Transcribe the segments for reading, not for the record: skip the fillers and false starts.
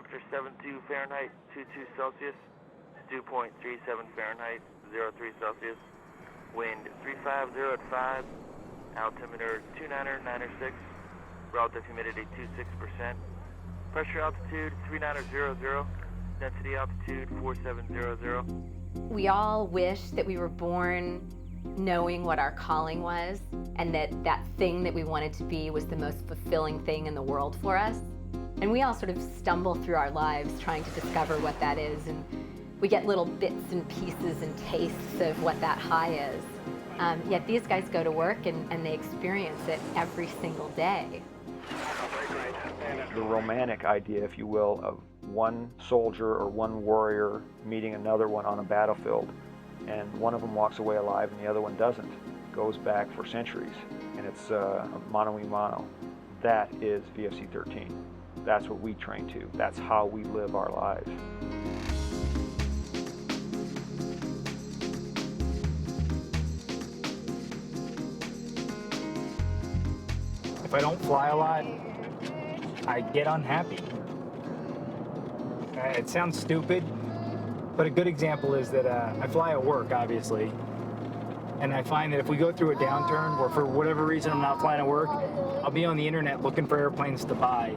temperature 72 Fahrenheit, 22 Celsius. Dew point 37 Fahrenheit, 03 Celsius. Wind 350 at 5. Altimeter 29906. Relative humidity 26%. Pressure altitude 3900. Density altitude 4700. We all wish that we were born knowing what our calling was, and that thing that we wanted to be was the most fulfilling thing in the world for us. And we all sort of stumble through our lives trying to discover what that is, and we get little bits and pieces and tastes of what that high is. Yet these guys go to work and they experience it every single day. The romantic idea, if you will, of one soldier or one warrior meeting another one on a battlefield, and one of them walks away alive and the other one doesn't, goes back for centuries, and it's mano a mano. That is VFC-13. That's what we train to. That's how we live our lives. If I don't fly a lot, I get unhappy. It sounds stupid, but a good example is that I fly at work, obviously, and I find that if we go through a downturn where for whatever reason I'm not flying at work, I'll be on the internet looking for airplanes to buy.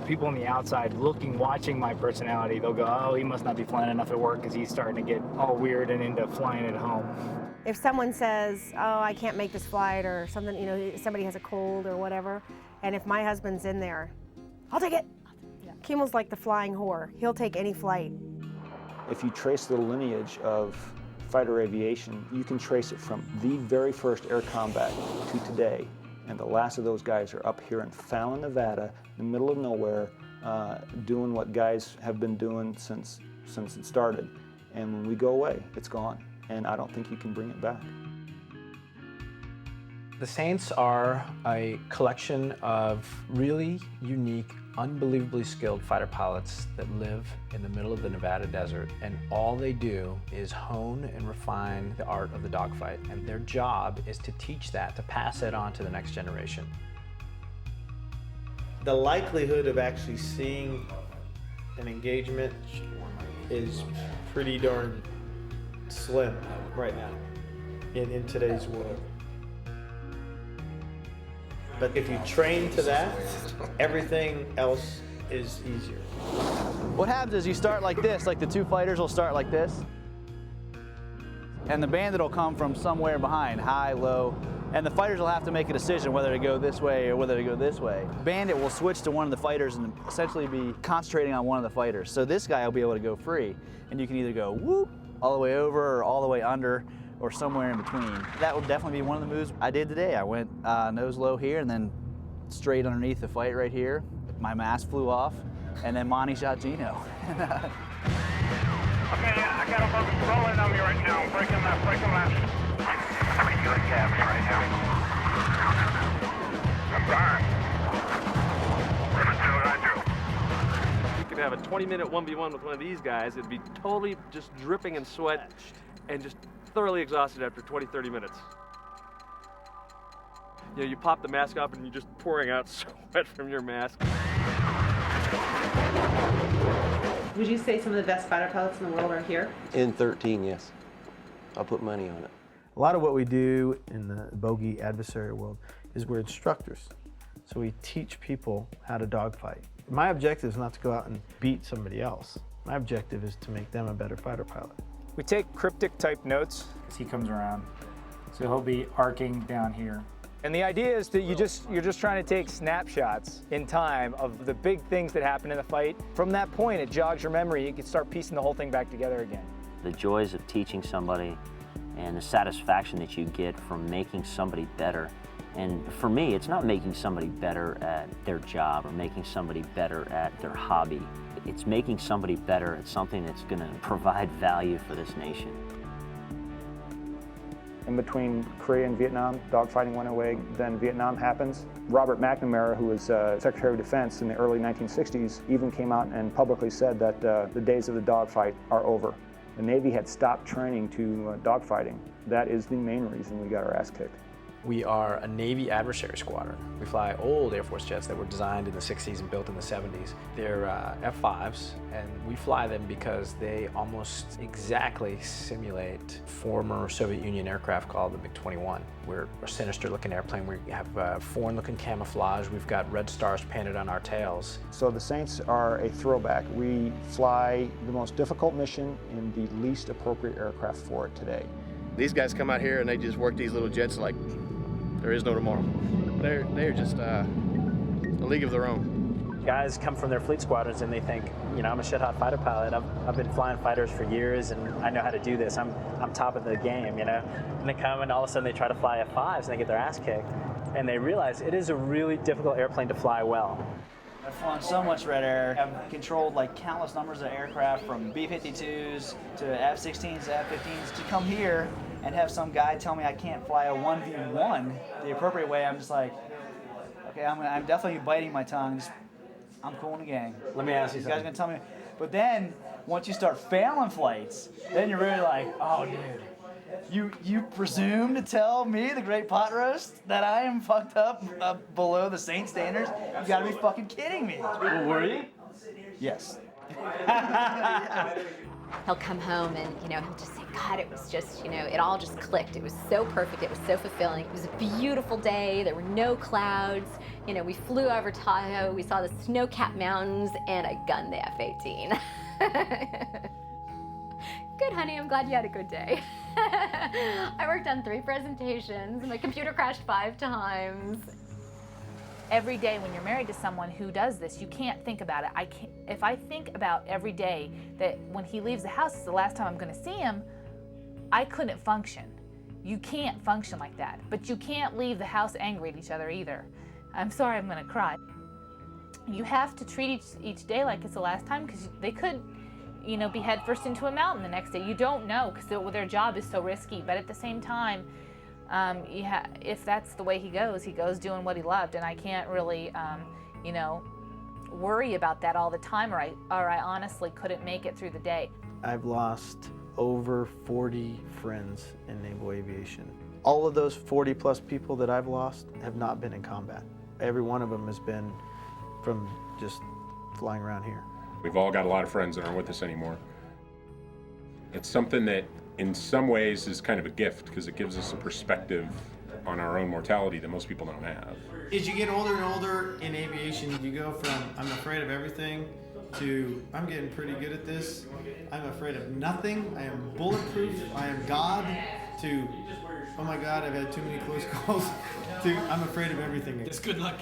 People on the outside watching my personality, they'll go, oh, he must not be flying enough at work because he's starting to get all weird and into flying at home. If someone says, oh, I can't make this flight, or something, you know, somebody has a cold or whatever, and if my husband's in there, I'll take it. Yeah. Kimel's like the flying whore. He'll take any flight. If you trace the lineage of fighter aviation, you can trace it from the very first air combat to today. And the last of those guys are up here in Fallon, Nevada, in the middle of nowhere, doing what guys have been doing since it started. And when we go away, it's gone. And I don't think you can bring it back. The Saints are a collection of really unique, unbelievably skilled fighter pilots that live in the middle of the Nevada desert, and all they do is hone and refine the art of the dogfight, and their job is to teach that, to pass it on to the next generation. The likelihood of actually seeing an engagement is pretty darn slim right now in today's world. But if you train to that, everything else is easier. What happens is you start like this, like the two fighters will start like this, and the bandit will come from somewhere behind, high, low, and the fighters will have to make a decision whether to go this way or whether to go this way. Bandit will switch to one of the fighters and essentially be concentrating on one of the fighters. So this guy will be able to go free, and you can either go whoop all the way over or all the way under, or somewhere in between. That will definitely be one of the moves I did today. I went nose low here and then straight underneath the fight right here. My mask flew off, and then Monty shot Gino. Okay, I got a buggy rolling on me right now. Breaking left, breaking left. I'm doing cabs right now. I'm fine. That's what I do. You could have a 20-minute 1v1 with one of these guys. It'd be totally just dripping in sweat and just thoroughly exhausted after 20-30 minutes. You know, you pop the mask off and you're just pouring out sweat from your mask. Would you say some of the best fighter pilots in the world are here? In 13, yes. I'll put money on it. A lot of what we do in the bogey adversarial world is we're instructors. So we teach people how to dogfight. My objective is not to go out and beat somebody else. My objective is to make them a better fighter pilot. We take cryptic type notes as he comes around. So he'll be arcing down here. And the idea is that you're just trying to take snapshots in time of the big things that happen in the fight. From that point, it jogs your memory. You can start piecing the whole thing back together again. The joys of teaching somebody and the satisfaction that you get from making somebody better. And for me, it's not making somebody better at their job or making somebody better at their hobby. It's making somebody better at something that's going to provide value for this nation. In between Korea and Vietnam, dogfighting went away, then Vietnam happens. Robert McNamara, who was Secretary of Defense in the early 1960s, even came out and publicly said that the days of the dogfight are over. The Navy had stopped training to dogfighting. That is the main reason we got our ass kicked. We are a Navy adversary squadron. We fly old Air Force jets that were designed in the 60s and built in the 70s. They're F-5s, and we fly them because they almost exactly simulate former Soviet Union aircraft called the MiG-21. We're a sinister-looking airplane. We have foreign-looking camouflage. We've got red stars painted on our tails. So the Saints are a throwback. We fly the most difficult mission in the least appropriate aircraft for it today. These guys come out here and they just work these little jets like there is no tomorrow. They're just a league of their own. Guys come from their fleet squadrons and they think, you know, I'm a shit-hot fighter pilot. I've been flying fighters for years and I know how to do this. I'm top of the game, you know. And they come and all of a sudden they try to fly F-5s and they get their ass kicked. And they realize it is a really difficult airplane to fly well. I've flown so much red air. I've controlled like countless numbers of aircraft from B-52s to F-16s to F-15s. To come here and have some guy tell me I can't fly a 1v1 the appropriate way, I'm just like, okay, I'm definitely biting my tongue. I'm cool in the gang. Let me ask you something. You guys gonna tell me? But then, once you start failing flights, then you're really like, oh, dude, you presume to tell me, the great pot roast, that I am fucked up below the Saint standards? You gotta be fucking kidding me. Well, were you? Yes. He'll come home and, you know, he'll just say, God, it was just, you know, it all just clicked. It was so perfect. It was so fulfilling. It was a beautiful day. There were no clouds. You know, we flew over Tahoe. We saw the snow-capped mountains, and I gunned the F-18. Good, honey. I'm glad you had a good day. I worked on 3 presentations. My computer crashed 5 times. Every day when you're married to someone who does this, you can't think about it. If I think about every day that when he leaves the house is the last time I'm going to see him, I couldn't function. You can't function like that. But you can't leave the house angry at each other either. I'm sorry, I'm going to cry. You have to treat each day like it's the last time, because they could, you know, be head first into a mountain the next day. You don't know, because their job is so risky. But at the same time, if that's the way he goes doing what he loved, and I can't really, you know, worry about that all the time, or I honestly couldn't make it through the day. I've lost over 40 friends in naval aviation. All of those 40 plus people that I've lost have not been in combat. Every one of them has been from just flying around here. We've all got a lot of friends that aren't with us anymore. It's something that in some ways is kind of a gift, because it gives us a perspective on our own mortality that most people don't have. As you get older and older in aviation, you go from I'm afraid of everything to I'm getting pretty good at this, I'm afraid of nothing, I am bulletproof, I am God, to oh my God, I've had too many close calls, to I'm afraid of everything. Just good luck.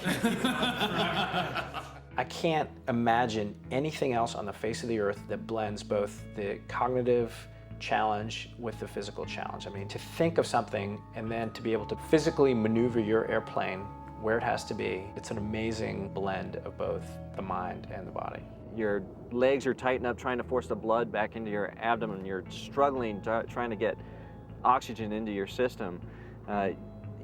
I can't imagine anything else on the face of the earth that blends both the cognitive challenge with the physical challenge. I mean, to think of something and then to be able to physically maneuver your airplane where it has to be, it's an amazing blend of both the mind and the body. Your legs are tightened up trying to force the blood back into your abdomen. You're struggling trying to get oxygen into your system.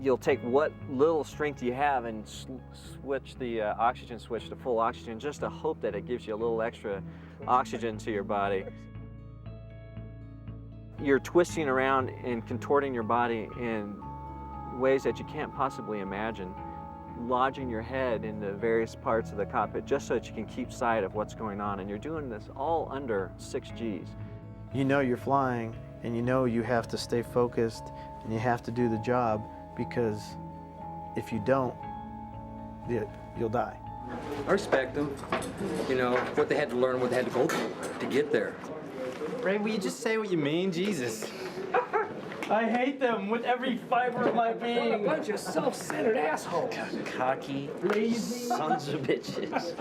You'll take what little strength you have and switch the oxygen switch to full oxygen just to hope that it gives you a little extra oxygen to your body. You're twisting around and contorting your body in ways that you can't possibly imagine, lodging your head into various parts of the cockpit just so that you can keep sight of what's going on, and you're doing this all under 6 Gs. You know you're flying, and you know you have to stay focused, and you have to do the job, because if you don't, you'll die. I respect them, you know, what they had to learn, what they had to go through to get there. Ray, will you just say what you mean? Jesus. I hate them with every fiber of my being. A bunch of self-centered assholes. Cocky, lazy sons of bitches.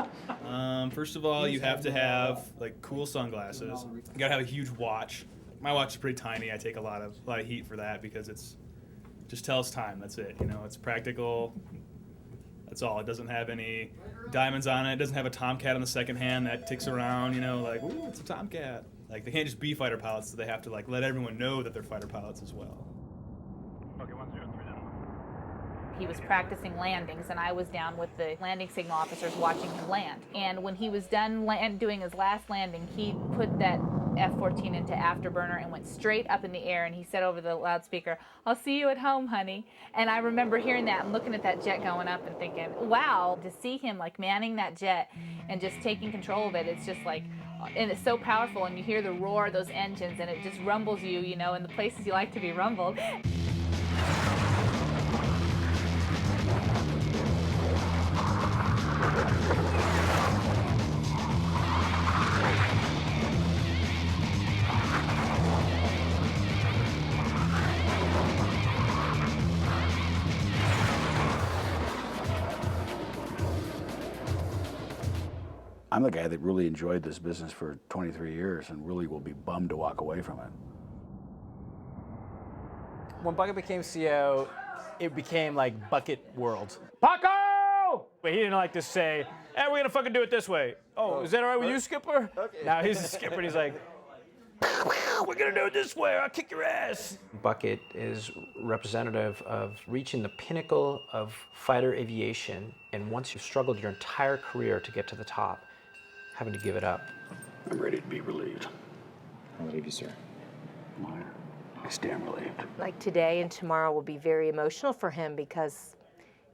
First of all, you have to have like cool sunglasses. You gotta have a huge watch. My watch is pretty tiny. I take a lot of heat for that because it's just tells time. That's it. You know, it's practical. That's all. It doesn't have any diamonds on it. It doesn't have a Tomcat on the second hand that ticks around. You know, like ooh, it's a Tomcat. Like, they can't just be fighter pilots, so they have to, like, let everyone know that they're fighter pilots as well. Okay, 103 down. He was practicing landings, and I was down with the landing signal officers watching him land. And when he was done doing his last landing, he put that F-14 into afterburner and went straight up in the air, and he said over the loudspeaker, "I'll see you at home, honey." And I remember hearing that and looking at that jet going up and thinking, wow, to see him like manning that jet and just taking control of it, it's just like, and it's so powerful, and you hear the roar of those engines, and it just rumbles you, you know, in the places you like to be rumbled. I'm the guy that really enjoyed this business for 23 years and really will be bummed to walk away from it. When Bucket became CO, it became like Bucket World. Paco! But he didn't like to say, hey, we're gonna fucking do it this way. Oh, is that all right with you, Skipper? Okay. Now he's a skipper and he's like, we're gonna do it this way, I'll kick your ass. Bucket is representative of reaching the pinnacle of fighter aviation, and once you've struggled your entire career to get to the top, having to give it up. I'm ready to be relieved. I'll relieve you, sir. I stand relieved. Like today and tomorrow will be very emotional for him because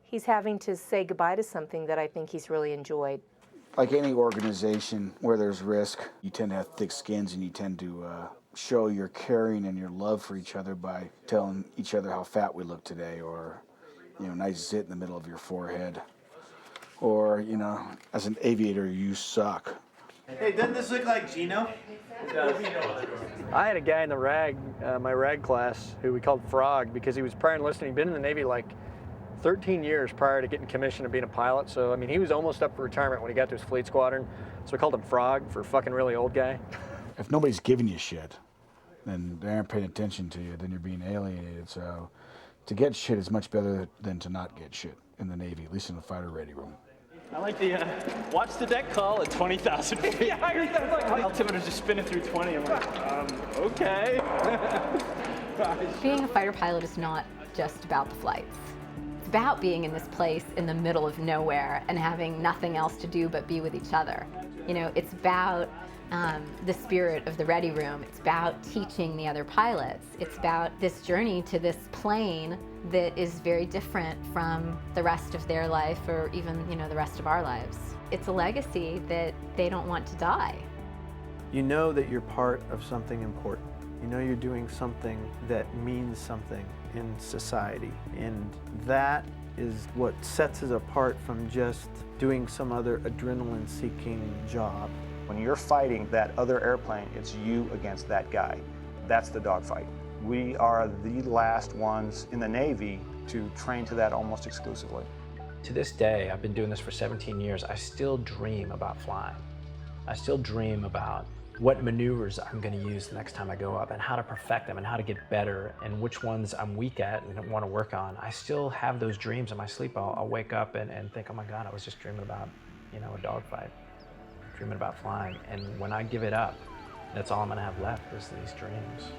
he's having to say goodbye to something that I think he's really enjoyed. Like any organization where there's risk, you tend to have thick skins and you tend to show your caring and your love for each other by telling each other how fat we look today, or, you know, nice zit in the middle of your forehead. Or, you know, as an aviator, you suck. Hey, doesn't this look like Gino? I had a guy in the RAG, my RAG class, who we called Frog because he was prior enlisting. He'd been in the Navy like 13 years prior to getting commissioned and being a pilot. So, I mean, he was almost up for retirement when he got to his fleet squadron. So we called him Frog for fucking really old guy. If nobody's giving you shit, then they aren't paying attention to you, then you're being alienated. So to get shit is much better than to not get shit in the Navy, at least in the fighter ready room. I like the watch the deck call at 20,000 feet. Yeah, I heard that. Like, altimeter's just spinning through 20. I'm like, okay. Being a fighter pilot is not just about the flights. It's about being in this place in the middle of nowhere and having nothing else to do but be with each other. You know, it's about the spirit of the ready room. It's about teaching the other pilots. It's about this journey to this plane that is very different from the rest of their life, or even, you know, the rest of our lives. It's a legacy that they don't want to die. You know that you're part of something important. You know you're doing something that means something in society. And that is what sets us apart from just doing some other adrenaline-seeking job. When you're fighting that other airplane, it's you against that guy. That's the dogfight. We are the last ones in the Navy to train to that almost exclusively. To this day, I've been doing this for 17 years, I still dream about flying. I still dream about what maneuvers I'm going to use the next time I go up and how to perfect them and how to get better and which ones I'm weak at and want to work on. I still have those dreams in my sleep. I'll wake up and think, oh my God, I was just dreaming about, you know, a dogfight, dreaming about flying. And when I give it up, that's all I'm going to have left is these dreams.